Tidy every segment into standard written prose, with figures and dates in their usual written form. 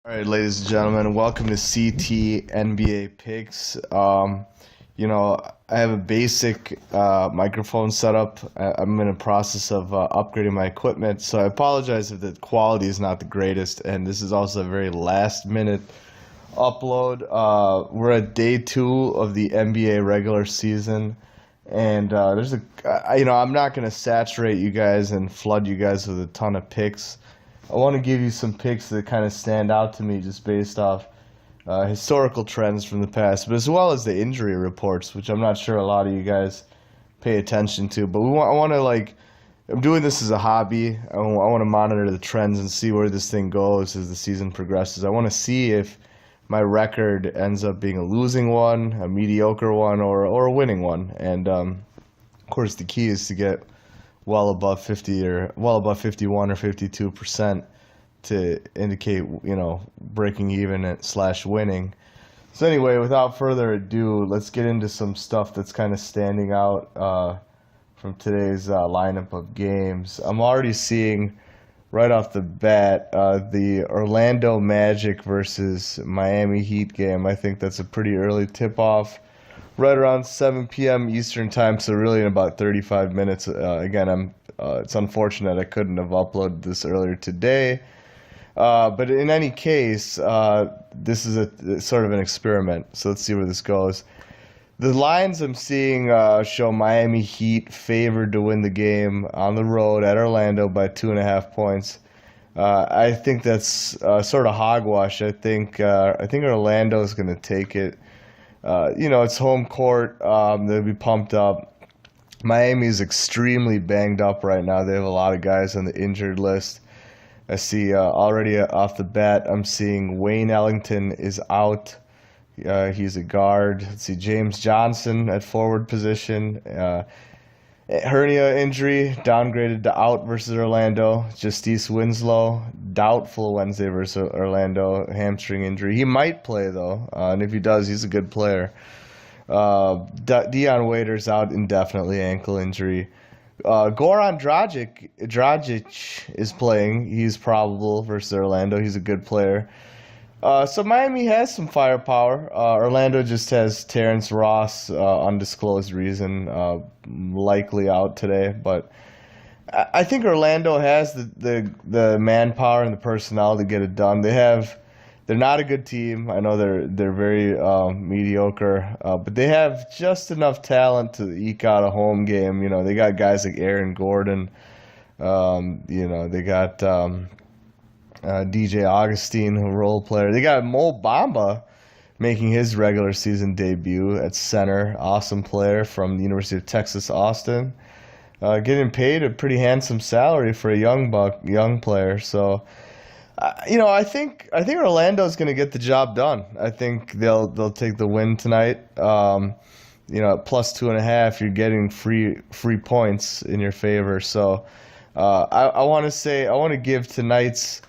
All right, ladies and gentlemen, welcome to CT NBA Picks. I have a basic microphone setup. I'm in a process of upgrading my equipment, so I apologize if the quality is not the greatest. And this is also a very last-minute upload. We're at day 2 of the NBA regular season, and I'm not going to saturate you guys and flood you guys with a ton of picks. I want to give you some picks that kind of stand out to me just based off historical trends from the past, but as well as the injury reports, which I'm not sure a lot of you guys pay attention to. But I'm doing this as a hobby. I want to monitor the trends and see where this thing goes as the season progresses. I want to see if my record ends up being a losing one, a mediocre one, or a winning one. And of course, the key is to get well above 50 or well above 51 or 52% to indicate, breaking even / winning. So anyway, without further ado, let's get into some stuff that's kind of standing out from today's lineup of games. I'm already seeing right off the bat the Orlando Magic versus Miami Heat game. I think that's a pretty early tip-off, right around 7 p.m. Eastern time, so really in about 35 minutes. It's unfortunate I couldn't have uploaded this earlier today, but in any case, this is a sort of an experiment, so let's see where this goes. The lines I'm seeing show Miami Heat favored to win the game on the road at Orlando by 2.5 points. I think that's sort of hogwash. I think Orlando is going to take it. It's home court. They'll be pumped up. Miami is extremely banged up right now. They have a lot of guys on the injured list. I see already off the bat, I'm seeing Wayne Ellington is out. He's a guard. Let's see, James Johnson at forward position. Hernia injury, downgraded to out versus Orlando. Justice Winslow, doubtful Wednesday versus Orlando, hamstring injury. He might play, though, and if he does, he's a good player. Dion Waiters out indefinitely, ankle injury. Goran Dragic is playing. He's probable versus Orlando. He's a good player. So Miami has some firepower. Orlando just has Terrence Ross, undisclosed reason, likely out today. But I think Orlando has the manpower and the personnel to get it done. They're not a good team. I know they're very mediocre, but they have just enough talent to eke out a home game. They got guys like Aaron Gordon. They got DJ Augustine, a role player. They got Mo Bamba making his regular season debut at center. Awesome player from the University of Texas, Austin. Getting paid a pretty handsome salary for a young player. So, I think Orlando's going to get the job done. I think they'll take the win tonight. At plus 2.5, you're getting free points in your favor. So, I want to give tonight's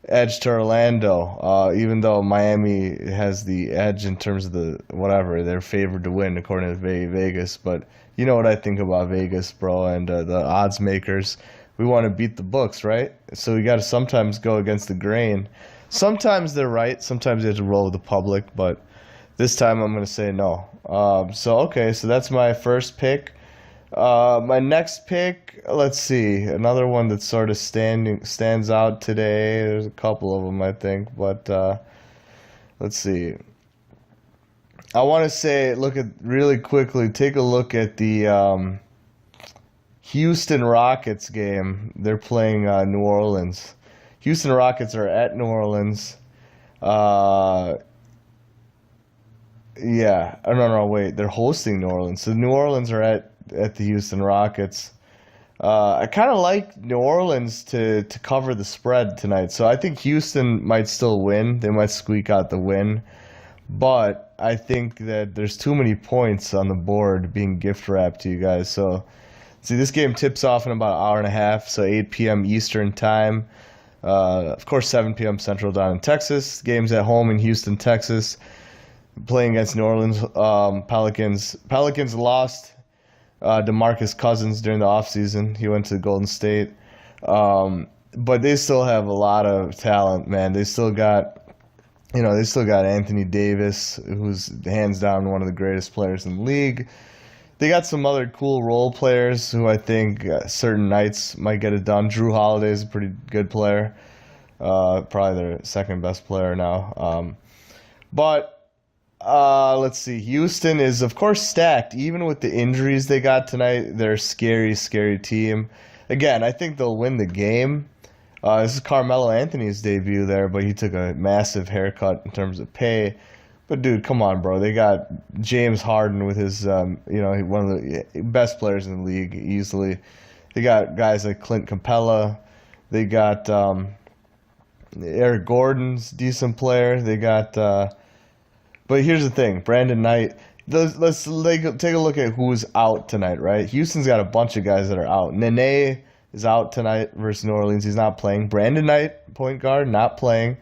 edge to Orlando, even though Miami has the edge in terms of they're favored to win according to Vegas. But you know what I think about Vegas, bro, and the odds makers. We want to beat the books, right? So we got to sometimes go against the grain. Sometimes they're right. Sometimes you have to roll with the public, but this time I'm going to say no. So that's my first pick. My next pick, let's see, another one that sort of stands out today. There's a couple of them, I think, but let's see. I want to say, take a look at the Houston Rockets game. They're playing New Orleans. Houston Rockets are at New Orleans. No, wait, they're hosting New Orleans. So New Orleans are at the Houston Rockets. I kind of like New Orleans to cover the spread tonight. So I think Houston might still win. They might squeak out the win. But I think that there's too many points on the board being gift wrapped to you guys. So, see, this game tips off in about an hour and a half, so 8 p.m. Eastern time. Of course, 7 p.m. Central down in Texas. Game's at home in Houston, Texas. Playing against New Orleans Pelicans. Pelicans lost DeMarcus Cousins during the offseason. He went to Golden State. But they still have a lot of talent, man. They still got They still got Anthony Davis, who's hands down one of the greatest players in the league. They got some other cool role players who I think certain nights might get it done. Drew Holiday is a pretty good player, probably their second best player now. But let's see. Houston is, of course, stacked. Even with the injuries they got tonight, they're a scary, scary team. Again, I think they'll win the game. This is Carmelo Anthony's debut there, but he took a massive haircut in terms of pay. But dude, come on, bro. They got James Harden with his, one of the best players in the league easily. They got guys like Clint Capella. They got Eric Gordon's decent player. They got, but here's the thing, Brandon Knight. Let's take a look at who's out tonight, right? Houston's got a bunch of guys that are out. Nene is out tonight versus New Orleans. He's not playing. Brandon Knight, point guard, not playing.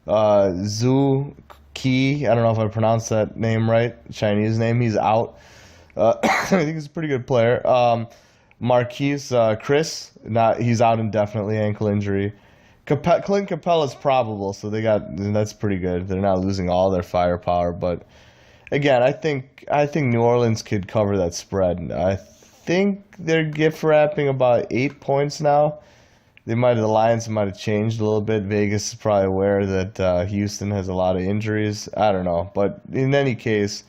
Zhu Qi, I don't know if I pronounced that name right, Chinese name, he's out. I think he's a pretty good player. Marquise Chris, he's out indefinitely, ankle injury. Clint Capella's probable, so that's pretty good. They're not losing all their firepower, but again, I think New Orleans could cover that spread. I think they're gift wrapping about 8 points now. The lines might have changed a little bit. Vegas is probably aware that Houston has a lot of injuries. I don't know, but in any case,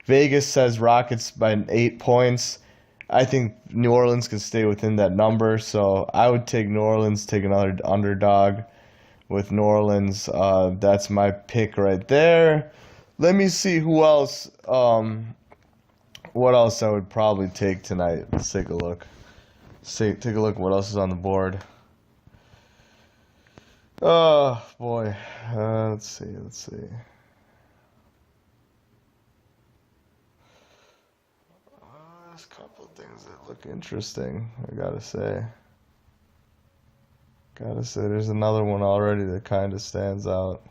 Vegas says Rockets by 8 points. I think New Orleans can stay within that number, so I would take New Orleans, take another underdog with New Orleans. That's my pick right there. Let me see who else. What else I would probably take tonight. Let's take a look. Take a look what else is on the board. Oh boy. Let's see. There's a couple of things that look interesting, I gotta say. There's another one already that kind of stands out.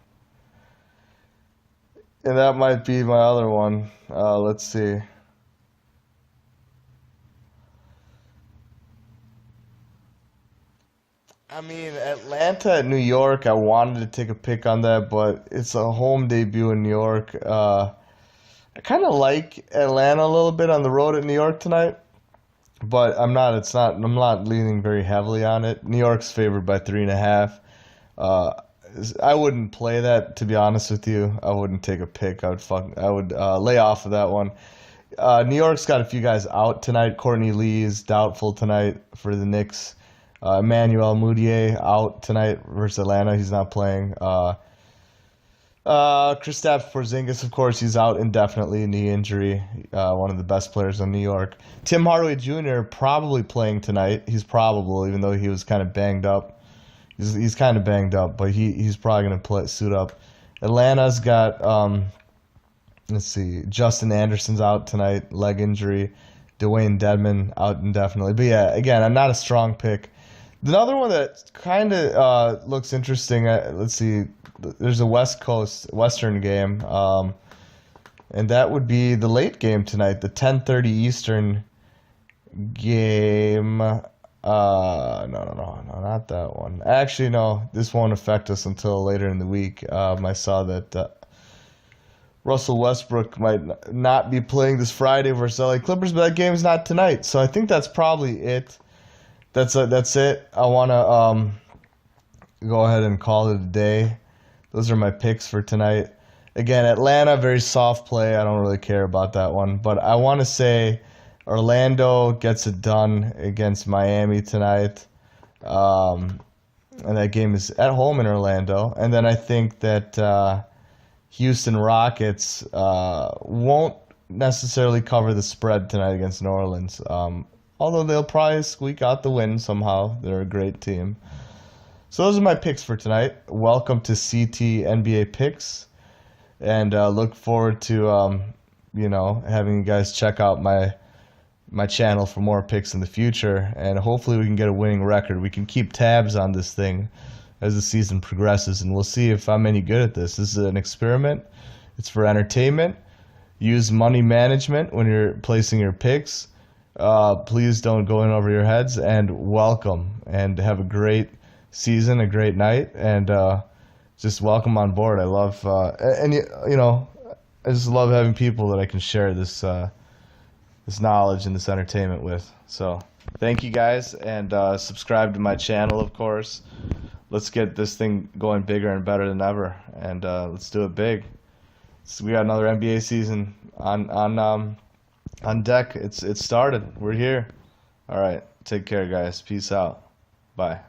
And that might be my other one. Let's see. I mean, Atlanta at New York, I wanted to take a pick on that, but it's a home debut in New York. I kind of like Atlanta a little bit on the road at New York tonight, but I'm not leaning very heavily on it. New York's favored by 3.5. Uh, I wouldn't play that, to be honest with you. I wouldn't take a pick. I would lay off of that one. New York's got a few guys out tonight. Courtney Lee is doubtful tonight for the Knicks. Emmanuel Mudiay out tonight versus Atlanta. He's not playing. Kristaps Porzingis, of course, he's out indefinitely, knee injury. One of the best players in New York. Tim Hardaway Jr. probably playing tonight. He's probable, even though he was kind of banged up. He's kind of banged up, but he's probably going to suit up. Atlanta's got, let's see, Justin Anderson's out tonight, leg injury. Dwayne Dedman out indefinitely. But yeah, again, I'm not a strong pick. Another one that kind of looks interesting, let's see, there's a Western game, and that would be the late game tonight, the 10:30 Eastern game. No, not that one. Actually, no, this won't affect us until later in the week. I saw that Russell Westbrook might not be playing this Friday versus LA Clippers, but that game's not tonight. So I think that's probably it. That's it. I want to go ahead and call it a day. Those are my picks for tonight. Again, Atlanta, very soft play. I don't really care about that one. But I want to say Orlando gets it done against Miami tonight. And that game is at home in Orlando. And then I think that Houston Rockets won't necessarily cover the spread tonight against New Orleans. Although they'll probably squeak out the win somehow. They're a great team. So those are my picks for tonight. Welcome to CT NBA Picks. And look forward to having you guys check out my channel for more picks in the future. And hopefully we can get a winning record. We can keep tabs on this thing as the season progresses, and we'll see if I'm any good at this. This is an experiment. It's for entertainment. Use money management when you're placing your picks. Please don't go in over your heads, and welcome, and have a great season, a great night, and just welcome on board. I love you know, I just love having people that I can share this knowledge and this entertainment with. So thank you guys, and subscribe to my channel, of course. Let's get this thing going bigger and better than ever, and let's do it big. So we got another NBA season on deck. It's started. We're here. All right. Take care, guys. Peace out. Bye.